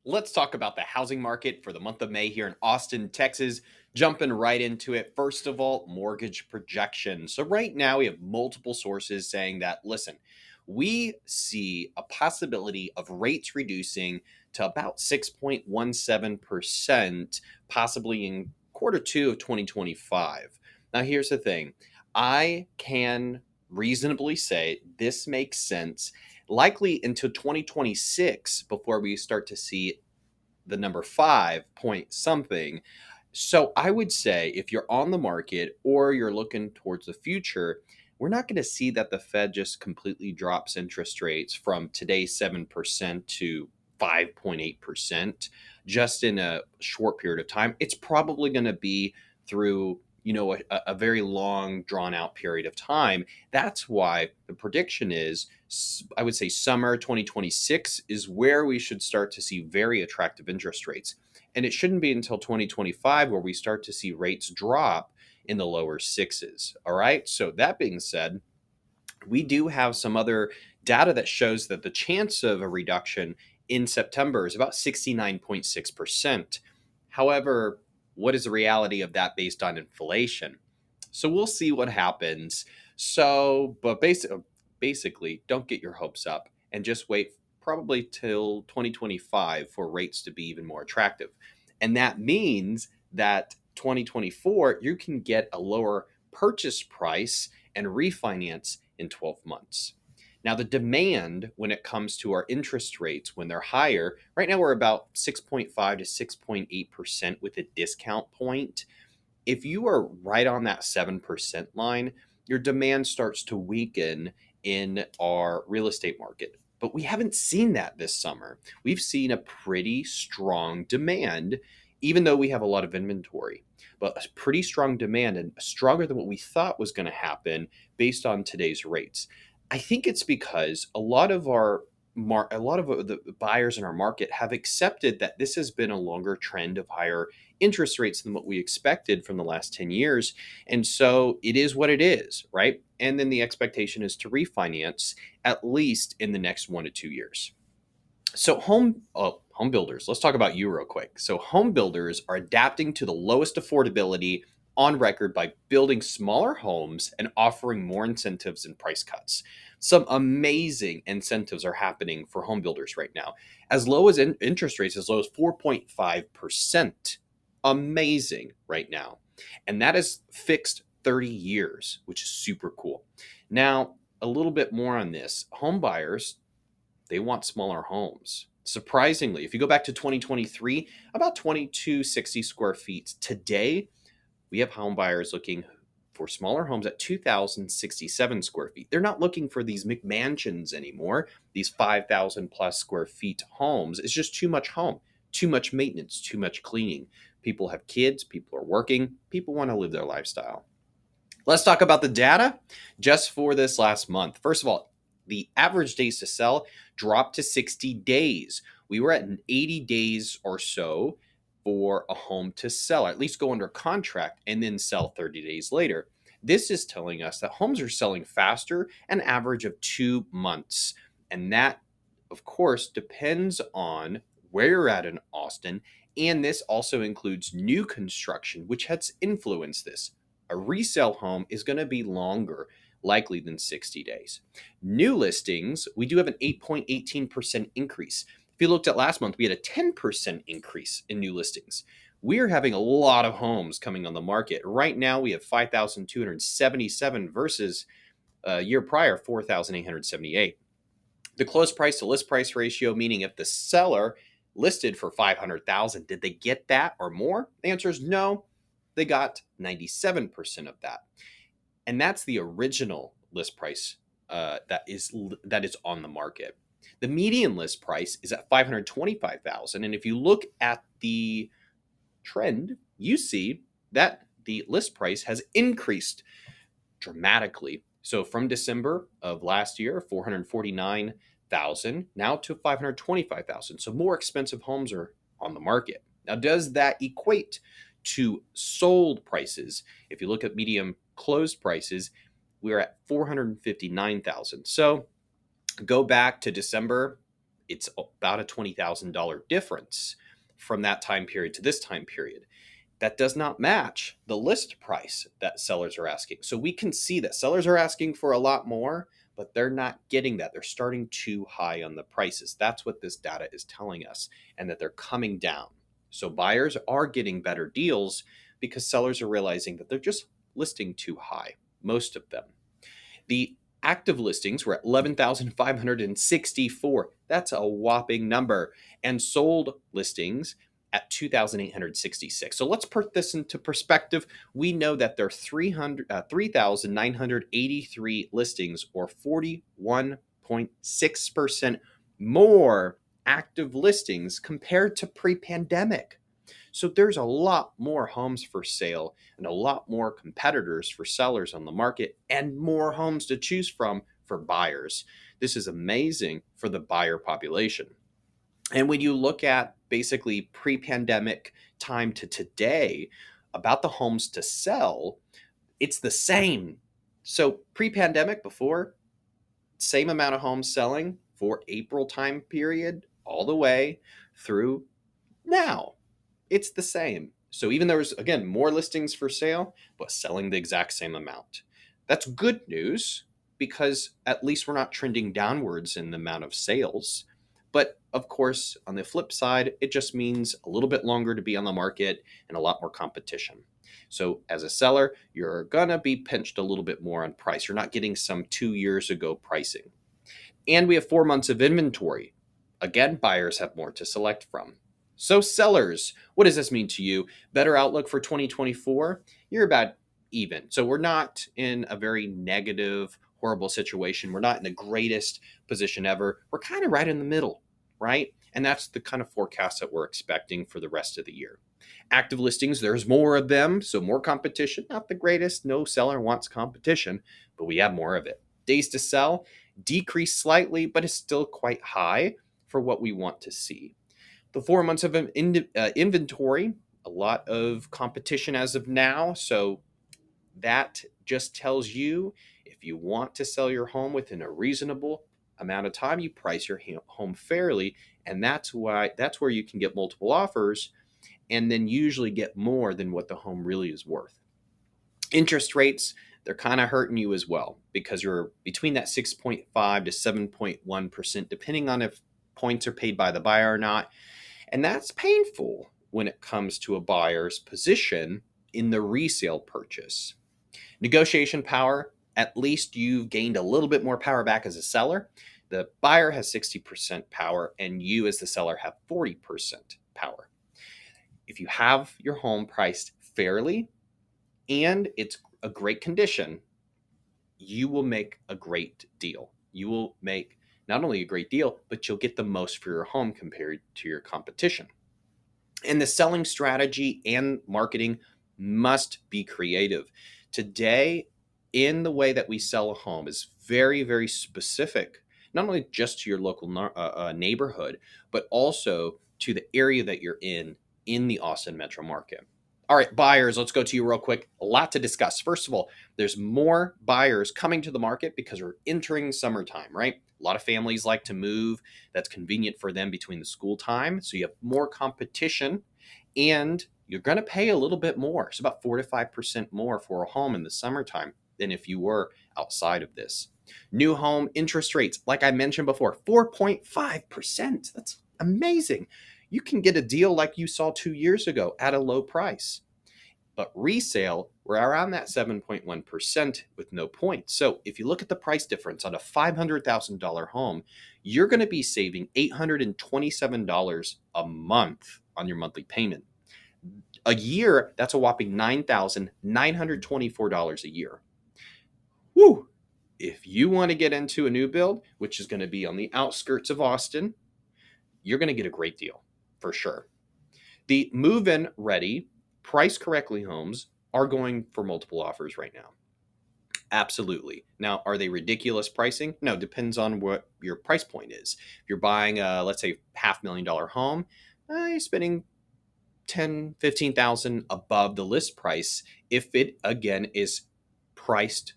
Let's talk about the housing market for the month of May here in Austin, Texas. Jumping right into it. First of all, mortgage projections. So, right now, we have multiple sources saying that, listen, we see a possibility of rates reducing to about 6.17%, possibly in quarter two of 2025. Now, here's the thing I can reasonably say this makes sense likely into 2026 before we start to see the number 5 point something. So I would say if you're on the market or you're looking towards the future, we're not going to see that the Fed just completely drops interest rates from today's 7% to 5.8% just in a short period of time. It's probably going to be through a very long drawn out period of time. That's why the prediction is I would say summer 2026 is where we should start to see very attractive interest rates. And it shouldn't be until 2025 where we start to see rates drop in the lower sixes. All right. So, that being said, we do have some other data that shows that the chance of a reduction in September is about 69.6%. However, what is the reality of that based on inflation? So we'll see what happens. But basically, don't get your hopes up and just wait probably till 2025 for rates to be even more attractive. And that means that 2024, you can get a lower purchase price and refinance in 12 months. Now, the demand when it comes to our interest rates when they're higher, right now we're about 6.5 to 6.8% with a discount point. If you are right on that 7% line, your demand starts to weaken in our real estate market. But we haven't seen that this summer. We've seen a pretty strong demand, even though we have a lot of inventory, but a pretty strong demand and stronger than what we thought was going to happen based on today's rates. I think it's because a lot of the buyers in our market have accepted that this has been a longer trend of higher interest rates than what we expected from the last 10 years. And so it is what it is, right? And then the expectation is to refinance at least in the next 1 to 2 years. So home builders, let's talk about you real quick. So home builders are adapting to the lowest affordability on record by building smaller homes and offering more incentives and price cuts. Some amazing incentives are happening for home builders right now, as low as interest rates as low as 4.5%. Amazing right now. And that is fixed 30 years, which is super cool. Now, a little bit more on this. Home buyers, they want smaller homes. Surprisingly, if you go back to 2023, about 2260 square feet. Today, we have home buyers looking for smaller homes at 2,067 square feet. They're not looking for these McMansions anymore, these 5,000 plus square feet homes. It's just too much home, too much maintenance, too much cleaning. People have kids, people are working, people want to live their lifestyle. Let's talk about the data just for this last month. First of all, the average days to sell dropped to 60 days. We were at 80 days or so for a home to sell, or at least go under contract and then sell 30 days later. This is telling us that homes are selling faster, an average of 2 months. And that, of course, depends on where you're at in Austin. And this also includes new construction, which has influenced this. A resale home is going to be longer, likely than 60 days. New listings, we do have an 8.18% increase. If you looked at last month, we had a 10% increase in new listings. We're having a lot of homes coming on the market. Right now, we have 5,277 versus a year prior, 4,878. The close price to list price ratio, meaning if the seller listed for 500,000, did they get that or more? The answer is no. They got 97% of that. And that's the original list price that is on the market. The median list price is at 525,000, and if you look at the trend, you see that the list price has increased dramatically. So from December of last year, 449,000 now to 525,000. So more expensive homes are on the market. Now, does that equate to sold prices? If you look at medium closed prices, we're at 459,000. So go back to December It's about a $20,000 difference from that time period to this time period. That does not match the list price that sellers are asking. So we can see that sellers are asking for a lot more, but they're not getting that. They're starting too high on the prices. That's what this data is telling us, and that they're coming down. So buyers are getting better deals because sellers are realizing that they're just listing too high, most of them. The active listings were at 11,564. That's a whopping number. And sold listings at 2,866. So let's put this into perspective. We know that there are 3,983 listings, or 41.6% more active listings compared to pre-pandemic. So there's a lot more homes for sale and a lot more competitors for sellers on the market, and more homes to choose from for buyers. This is amazing for the buyer population. And when you look at basically pre-pandemic time to today about the homes to sell, it's the same. So pre-pandemic, before, same amount of homes selling for April time period all the way through now. It's the same. So even there's, again, more listings for sale, but selling the exact same amount. That's good news, because at least we're not trending downwards in the amount of sales. But of course, on the flip side, it just means a little bit longer to be on the market and a lot more competition. So as a seller, you're going to be pinched a little bit more on price. You're not getting some 2 years ago pricing. And we have 4 months of inventory. Again, buyers have more to select from. So sellers, what does this mean to you? Better outlook for 2024? You're about even. So we're not in a very negative, horrible situation. We're not in the greatest position ever. We're kind of right in the middle, right? And that's the kind of forecast that we're expecting for the rest of the year. Active listings, there's more of them, so more competition. Not the greatest. No seller wants competition, but we have more of it. Days to sell decreased slightly, but is still quite high for what we want to see. The 4 months of inventory, a lot of competition as of now. So that just tells you, if you want to sell your home within a reasonable amount of time, you price your home fairly. And that's where you can get multiple offers, and then usually get more than what the home really is worth. Interest rates, they're kind of hurting you as well, because you're between that 6.5 to 7.1%, depending on if points are paid by the buyer or not. And that's painful when it comes to a buyer's position in the resale purchase. Negotiation power, at least you've gained a little bit more power back as a seller. The buyer has 60% power, and you as the seller have 40% power. If you have your home priced fairly and it's a great condition, you will make a great deal. You will make not only a great deal, but you'll get the most for your home compared to your competition. And the selling strategy and marketing must be creative. Today, in the way that we sell a home, is very, very specific, not only just to your local neighborhood, but also to the area that you're in the Austin metro market. All right, buyers, let's go to you real quick. A lot to discuss. First of all, there's more buyers coming to the market because we're entering summertime, right? A lot of families like to move. That's convenient for them between the school time. So you have more competition, and you're going to pay a little bit more. It's about 4 to 5% more for a home in the summertime than if you were outside of this. New home interest rates, like I mentioned before, 4.5%. That's amazing. You can get a deal like you saw 2 years ago at a low price. But resale, we're around that 7.1% with no points. So if you look at the price difference on a $500,000 home, you're going to be saving $827 a month on your monthly payment. A year, that's a whopping $9,924 a year. Woo! If you want to get into a new build, which is going to be on the outskirts of Austin, you're going to get a great deal for sure. The move-in ready, price correctly homes are going for multiple offers right now. Absolutely. Now, are they ridiculous pricing? No, depends on what your price point is. If you're buying a, let's say, $500,000 home, you're spending $10,000-15,000 above the list price if it, again, is priced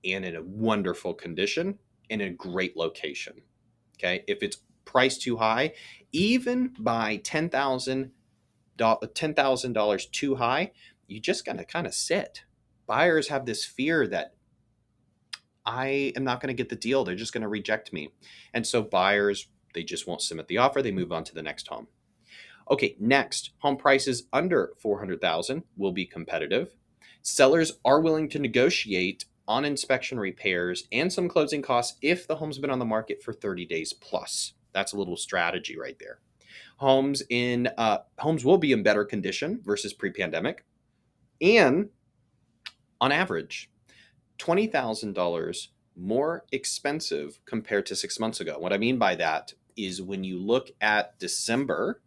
and in a wonderful condition and in a great location. Okay. If it's priced too high, even by $10,000 too high, you just gotta kind of sit. Buyers have this fear that I am not going to get the deal. They're just going to reject me. And so buyers, they just won't submit the offer. They move on to the next home. Okay, next, home prices under 400,000 will be competitive. Sellers are willing to negotiate on inspection repairs and some closing costs if the home's been on the market for 30 days plus. That's a little strategy right there. Homes will be in better condition versus pre-pandemic, and on average, $20,000 more expensive compared to 6 months ago. What I mean by that is when you look at December,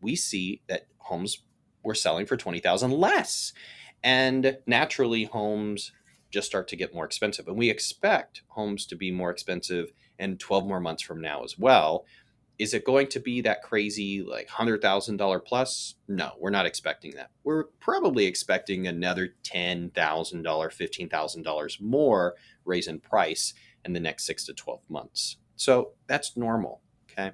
we see that homes were selling for 20,000 less. And naturally, homes just start to get more expensive. And we expect homes to be more expensive in 12 more months from now as well. Is it going to be that crazy, like $100,000 plus? No, we're not expecting that. We're probably expecting another $10,000, $15,000 more raise in price in the next 6 to 12 months. So that's normal. Okay.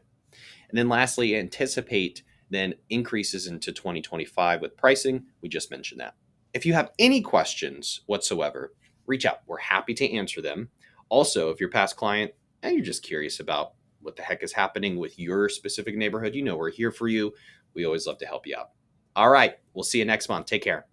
And then lastly, anticipate then increases into 2025 with pricing. We just mentioned that. If you have any questions whatsoever, reach out. We're happy to answer them. Also, if you're a past client and you're just curious about what the heck is happening with your specific neighborhood, we're here for you. We always love to help you out. All right. We'll see you next month. Take care.